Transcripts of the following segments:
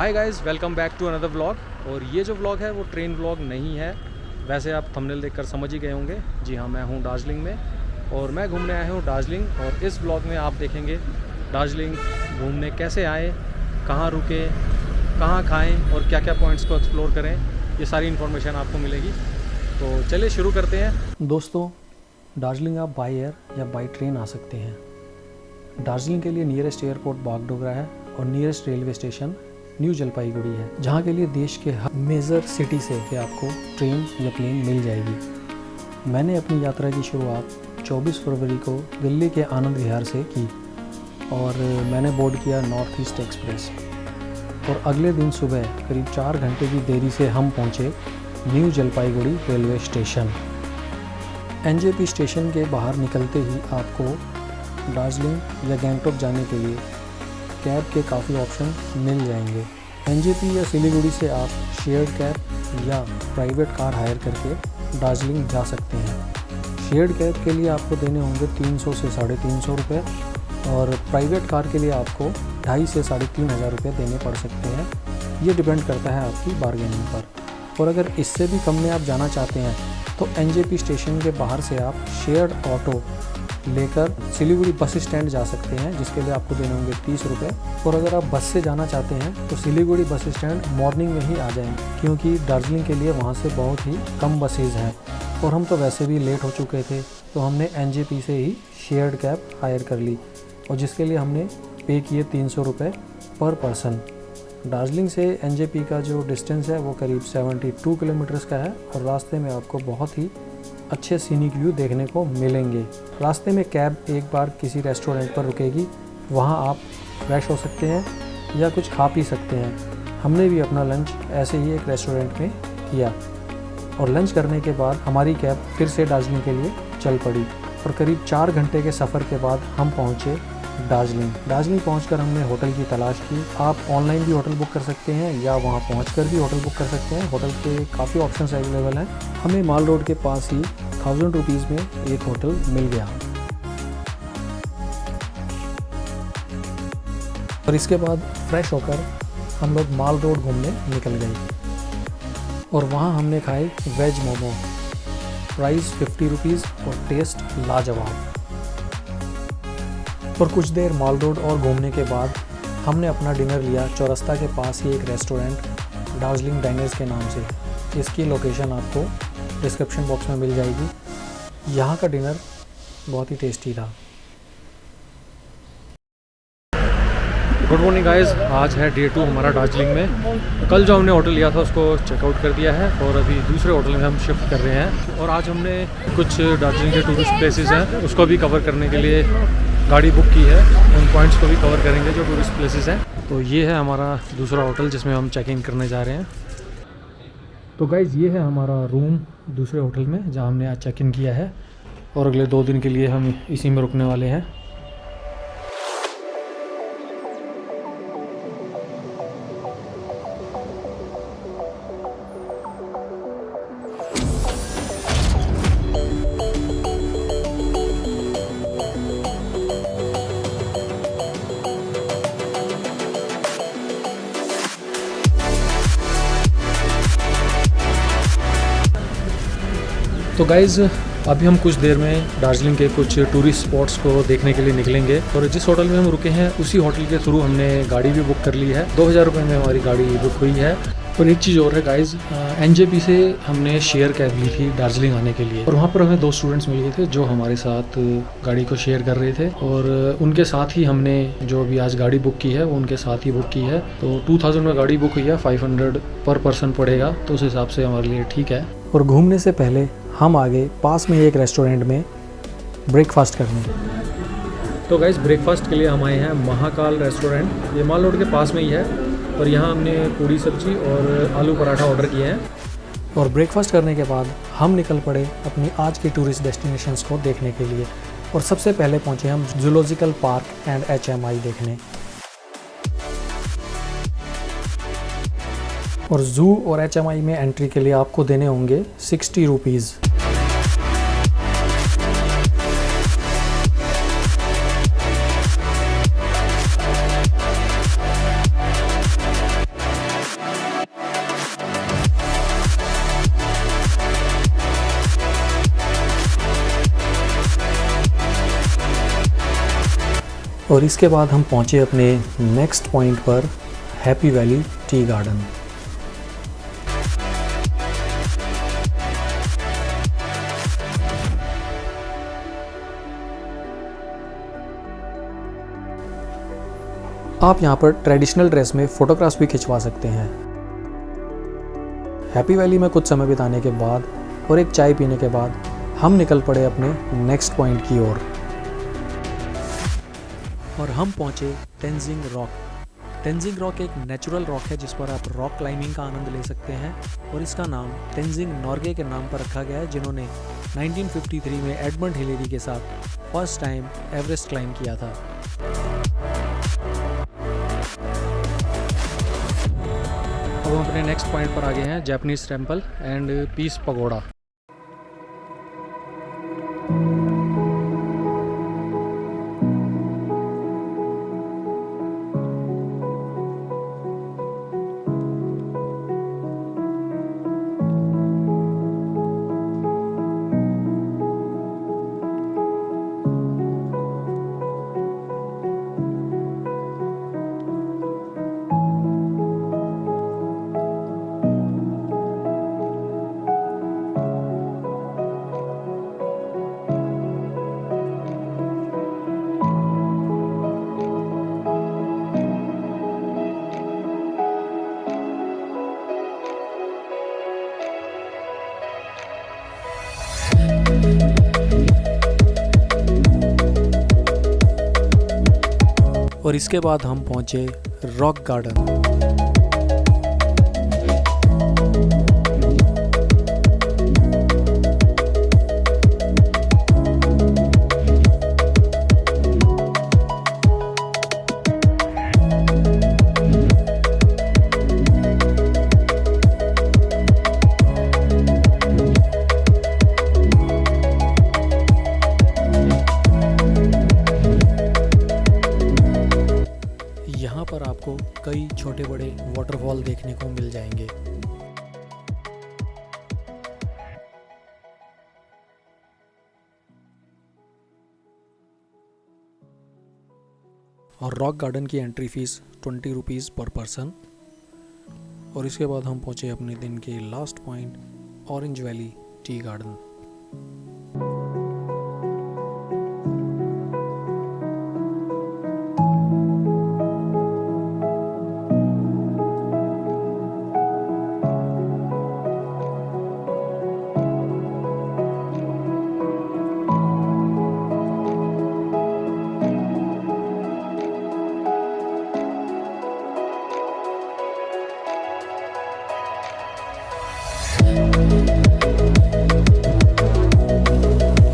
Hi guys, welcome back to another vlog. और ये जो व्लॉग है वो ट्रेन व्लॉग नहीं है। वैसे आप थंबनेल देखकर समझ ही गए होंगे। जी हाँ, मैं हूँ दार्जिलिंग में और मैं घूमने आया हूँ दार्जिलिंग। और इस व्लॉग में आप देखेंगे दार्जिलिंग घूमने कैसे आए, कहाँ रुके, कहाँ खाएं और क्या क्या पॉइंट्स को एक्सप्लोर करें, ये सारी इन्फॉर्मेशन आपको मिलेगी। तो चलिए शुरू करते हैं। दोस्तों, दार्जिलिंग आप बाई एयर या बाई ट्रेन आ सकते हैं। दार्जिलिंग के लिए नियरेस्ट एयरपोर्ट बागडोगरा है और nearest railway station new Jalpaiguri है, जहाँ के लिए देश के हर मेजर सिटी से आपको ट्रेन या प्लेन मिल जाएगी। मैंने अपनी यात्रा की शुरुआत 24 फरवरी को दिल्ली के आनंद विहार से की और मैंने बोर्ड किया नॉर्थ ईस्ट एक्सप्रेस। और अगले दिन सुबह करीब 4 घंटे की देरी से हम पहुँचे new Jalpaiguri railway station. NJP station के बाहर निकलते ही आपको दार्जिलिंग या गैंगटॉक जाने के लिए कैब के काफ़ी ऑप्शन मिल जाएंगे। एनजेपी या सिलीगुड़ी से आप शेयर्ड कैब या प्राइवेट कार हायर करके दार्जिलिंग जा सकते हैं। शेयर्ड कैब के लिए आपको देने होंगे 300 से 350 रुपये और प्राइवेट कार के लिए आपको 2,500 से 3,500 रुपये देने पड़ सकते हैं। ये डिपेंड करता है आपकी बार्गेनिंग पर। और अगर इससे भी कम में आप जाना चाहते हैं तो एनजेपी स्टेशन के बाहर से आप शेयर्ड ऑटो लेकर सिलीगुड़ी बस स्टैंड जा सकते हैं, जिसके लिए आपको देने होंगे 30 रुपये। और अगर आप बस से जाना चाहते हैं तो सिलीगुड़ी बस स्टैंड मॉर्निंग में ही आ जाएंगे, क्योंकि दार्जिलिंग के लिए वहाँ से बहुत ही कम बसेज हैं और हम तो वैसे भी लेट हो चुके थे, तो हमने एनजेपी से ही शेयर्ड कैब हायर कर ली और जिसके लिए हमने पे किए 300 रुपये पर पर्सन। दार्जिलिंग से एनजेपी का जो डिस्टेंस है वो करीब 72 किलोमीटर्स का है और रास्ते में आपको बहुत ही अच्छे सीनिक व्यू देखने को मिलेंगे। रास्ते में कैब एक बार किसी रेस्टोरेंट पर रुकेगी, वहाँ आप फ्रेश हो सकते हैं या कुछ खा पी सकते हैं। हमने भी अपना लंच ऐसे ही एक रेस्टोरेंट में किया और लंच करने के बाद हमारी कैब फिर से दार्जिलिंग के लिए चल पड़ी और करीब 4 घंटे के सफ़र के बाद हम पहुँचे दार्जिलिंग पहुंचकर हमने होटल की तलाश की। आप ऑनलाइन भी होटल बुक कर सकते हैं या वहां पहुंचकर भी होटल बुक कर सकते हैं। होटल के काफ़ी ऑप्शंस अवेलेबल हैं। हमें माल रोड के पास ही 1000 रुपीज़ में एक होटल मिल गया और इसके बाद फ्रेश होकर हम लोग माल रोड घूमने निकल गए और वहाँ हमने खाए वेज मोमो। प्राइस 50 रुपीज़ और टेस्ट लाजवाब। और कुछ देर माल रोड और घूमने के बाद हमने अपना डिनर लिया चौरस्ता के पास ही एक रेस्टोरेंट दार्जिलिंग डाइनर्स के नाम से। इसकी लोकेशन आपको डिस्क्रिप्शन बॉक्स में मिल जाएगी। यहाँ का डिनर बहुत ही टेस्टी था। गुड मॉर्निंग गाइस, आज है डे 2 हमारा दार्जिलिंग में। कल जो हमने होटल लिया था उसको चेकआउट कर दिया है और अभी दूसरे होटल में हम शिफ्ट कर रहे हैं। और आज हमने कुछ दार्जिलिंग के टूरिस्ट प्लेसेस हैं उसको भी कवर करने के लिए गाड़ी बुक की है। उन पॉइंट्स को भी कवर करेंगे जो टूरिस्ट प्लेसेस हैं। तो ये है हमारा दूसरा होटल जिसमें हम चेक इन करने जा रहे हैं। तो गाइज़, ये है हमारा रूम दूसरे होटल में जहाँ हमने आज चेक इन किया है और अगले 2 दिन के लिए हम इसी में रुकने वाले हैं। तो गाइज़, अभी हम कुछ देर में दार्जिलिंग के कुछ टूरिस्ट स्पॉट्स को देखने के लिए निकलेंगे और जिस होटल में हम रुके हैं उसी होटल के थ्रू हमने गाड़ी भी बुक कर ली है। 2000 रुपये में हमारी गाड़ी बुक हुई है। और एक चीज़ और है गाइज़, एनजेपी से हमने शेयर कैब ली थी दार्जिलिंग आने के लिए और वहाँ पर हमें 2 स्टूडेंट्स मिल गए थे जो हमारे साथ गाड़ी को शेयर कर रहे थे और उनके साथ ही हमने जो अभी आज गाड़ी बुक की है वो उनके साथ ही बुक की है। तो 2000 में गाड़ी बुक हुई है, 500 पर पर्सन पड़ेगा, तो उस हिसाब से हमारे लिए ठीक है। और घूमने से पहले हम आगे पास में एक रेस्टोरेंट में ब्रेकफास्ट करने। तो गाइस, ब्रेकफास्ट के लिए हम आए हैं महाकाल रेस्टोरेंट। ये माल रोड के पास में ही है और यहाँ हमने पूड़ी सब्जी और आलू पराठा ऑर्डर किए हैं। और ब्रेकफास्ट करने के बाद हम निकल पड़े अपनी आज की टूरिस्ट डेस्टिनेशंस को देखने के लिए। और सबसे पहले पहुँचे हम जूलॉजिकल पार्क एंड HMI देखने। और जू और HMI में एंट्री के लिए आपको देने होंगे 60 रुपीज़। और इसके बाद हम पहुँचे अपने नेक्स्ट पॉइंट पर, हैप्पी वैली टी गार्डन। आप यहाँ पर ट्रेडिशनल ड्रेस में फ़ोटोग्राफ्स भी खिंचवा सकते हैं। हैप्पी वैली में कुछ समय बिताने के बाद और एक चाय पीने के बाद हम निकल पड़े अपने नेक्स्ट पॉइंट की ओर और हम पहुँचे तेंजिंग रॉक। तेंजिंग रॉक एक नेचुरल रॉक है जिस पर आप रॉक क्लाइंबिंग का आनंद ले सकते हैं और इसका नाम तेंजिंग नॉर्गे के नाम पर रखा गया है, जिन्होंने 1953 में एडमंड हिलेरी के साथ फर्स्ट टाइम एवरेस्ट क्लाइंब किया था। अब हम अपने नेक्स्ट पॉइंट पर आ गए हैं, Japanese temple and peace pagoda. और इसके बाद हम पहुंचे रॉक गार्डन। यहाँ पर आपको कई छोटे बड़े वाटरफॉल देखने को मिल जाएंगे। और रॉक गार्डन की एंट्री फीस 20 रुपीज़ पर पर्सन। और इसके बाद हम पहुँचे अपने दिन के last point, orange valley tea garden.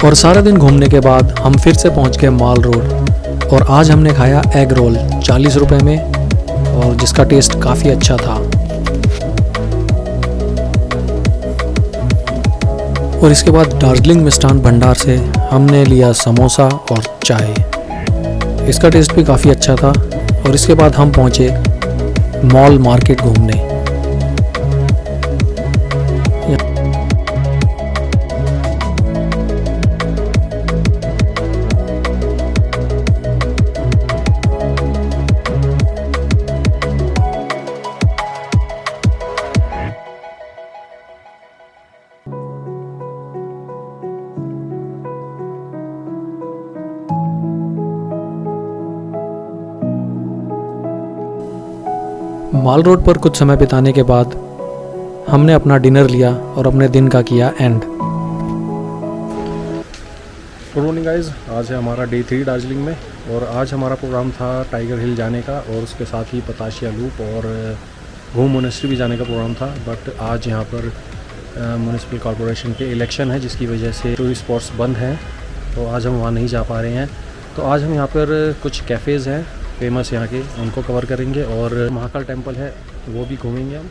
और सारा दिन घूमने के बाद हम फिर से पहुंच गए माल रोड और आज हमने खाया एग रोल 40 रुपए में, और जिसका टेस्ट काफ़ी अच्छा था। और इसके बाद दार्जिलिंग मिष्ठान भंडार से हमने लिया समोसा और चाय, इसका टेस्ट भी काफ़ी अच्छा था। और इसके बाद हम पहुंचे मॉल मार्केट घूमने। माल रोड पर कुछ समय बिताने के बाद हमने अपना डिनर लिया और अपने दिन का किया एंड। गुड मॉर्निंग गाइज, आज है हमारा डे 3 दार्जिलिंग में और आज हमारा प्रोग्राम था टाइगर हिल जाने का और उसके साथ ही पताशिया लूप और घूम मोनेस्ट्री भी जाने का प्रोग्राम था। बट आज यहाँ पर म्यूनिसिपल कॉरपोरेशन के इलेक्शन है जिसकी वजह से टूरिस्ट स्पॉट्स बंद हैं, तो आज हम वहाँ नहीं जा पा रहे हैं। तो आज हम यहाँ पर कुछ कैफ़ेज़ हैं फेमस यहाँ के, उनको कवर करेंगे और महाकाल टेम्पल है वो भी घूमेंगे हम।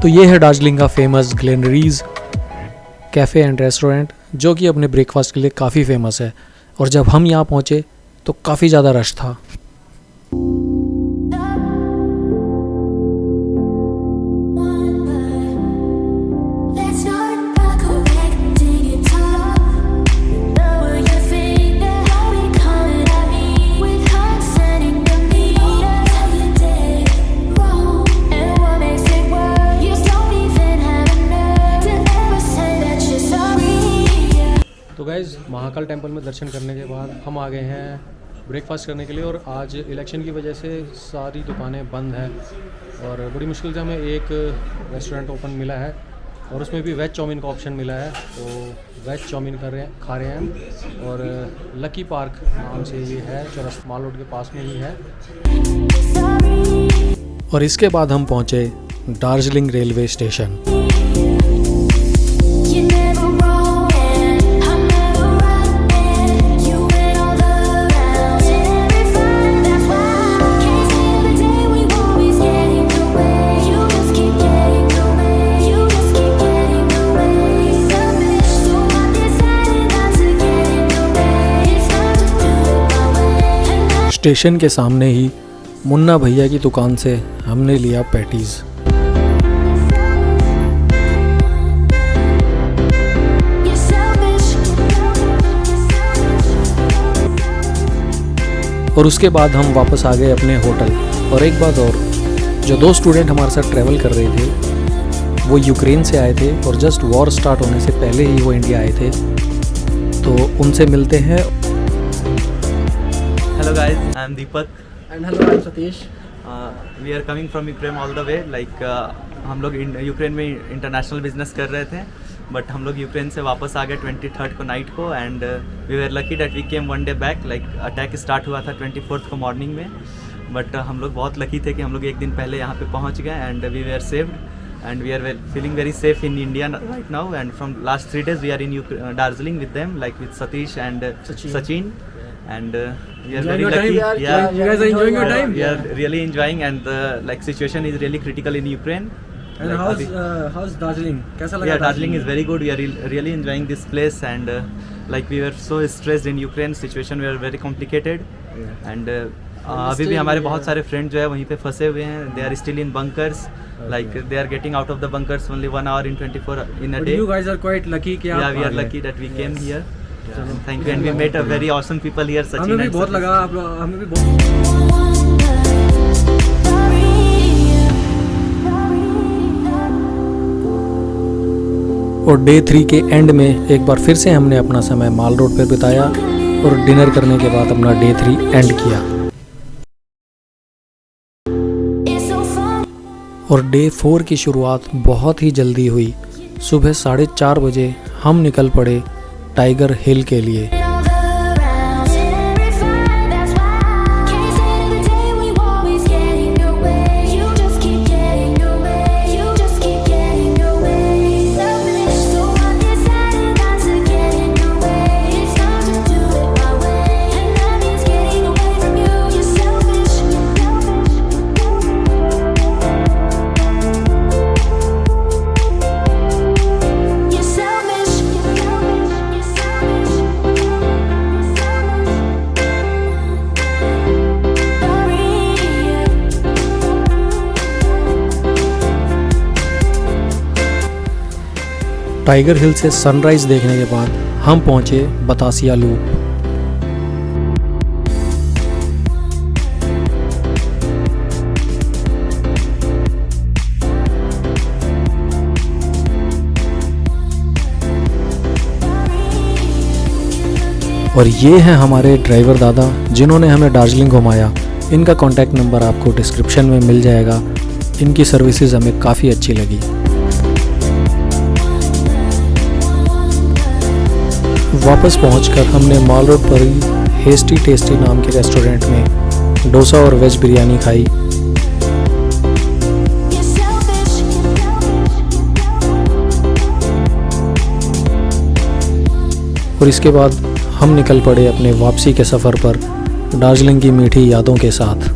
तो ये है दार्जिलिंग का famous Glenary's cafe and restaurant, जो कि अपने ब्रेकफास्ट के लिए काफ़ी फेमस है। और जब हम यहाँ पहुँचे तो काफ़ी ज़्यादा रश था। तो गाइज़ महाकाल टेम्पल में दर्शन करने के बाद हम आ गए हैं ब्रेकफास्ट करने के लिए। और आज इलेक्शन की वजह से सारी दुकानें बंद हैं और बड़ी मुश्किल से हमें एक रेस्टोरेंट ओपन मिला है और उसमें भी वेज चाउमीन का ऑप्शन मिला है। तो वेज चाउमीन खा रहे हैं हम। और लकी पार्क नाम से ये है, चौरस्ता माल रोड के पास में ही है। और इसके बाद हम पहुँचे दार्जिलिंग रेलवे स्टेशन। स्टेशन के सामने ही मुन्ना भैया की दुकान से हमने लिया पैटीज़। और उसके बाद हम वापस आ गए अपने होटल। और एक बात और, जो 2 स्टूडेंट हमारे साथ ट्रैवल कर रहे थे वो यूक्रेन से आए थे और जस्ट वॉर स्टार्ट होने से पहले ही वो इंडिया आए थे, तो उनसे मिलते हैं। Hello guys, I am Deepak. And hello, I'm Satish. We are coming from Ukraine all the way. हम लोग यूक्रेन में इंटरनेशनल बिजनेस कर रहे थे, बट हम लोग यूक्रेन से वापस आ गए 23rd को नाइट को। And we were lucky that we came 1 day back। Attack start हुआ था 24th को मॉर्निंग में, बट हम लोग बहुत लकी थे कि हम लोग एक दिन पहले यहाँ पे पहुँच गए। And we were saved and we are feeling very safe in India right now. And from last 3 days we are in Darjeeling with them, with Satish and Sachin. And we are very lucky. Yeah, you guys are enjoying your time. We are really enjoying, and the situation is really critical in Ukraine. And how's Darjeeling? कैसा लगा? Yeah, Darjeeling is very good. We are really enjoying this place, and we were so stressed in Ukraine. Situation were very complicated. Yeah. And अभी भी हमारे बहुत सारे friend जो है वहीं पे फंसे हुए हैं. They are still in bunkers. They are getting out of the bunkers only 1 hour in 24 in a day. You guys are quite lucky कि आप. Yeah, we are lucky that we came here. Thank you, and we met a very awesome people here. Sachin हमें भी बहुत लगा, हमें भी बहुत। और डे 3 के एंड में एक बार फिर से हमने अपना समय माल रोड पर बिताया और डिनर करने के बाद अपना डे 3 एंड किया। और डे 4 की शुरुआत बहुत ही जल्दी हुई। सुबह 4:30 बजे हम निकल पड़े टाइगर हिल के लिए। टाइगर हिल से सनराइज देखने के बाद हम पहुंचे बतासिया लूप। और ये हैं हमारे ड्राइवर दादा जिन्होंने हमें दार्जिलिंग घुमाया। इनका कॉन्टैक्ट नंबर आपको डिस्क्रिप्शन में मिल जाएगा। इनकी सर्विसेज हमें काफ़ी अच्छी लगी। वापस पहुंचकर हमने माल रोड पर ही हेस्टी टेस्टी नाम के रेस्टोरेंट में डोसा और वेज बिरयानी खाई। और इसके बाद हम निकल पड़े अपने वापसी के सफ़र पर दार्जिलिंग की मीठी यादों के साथ।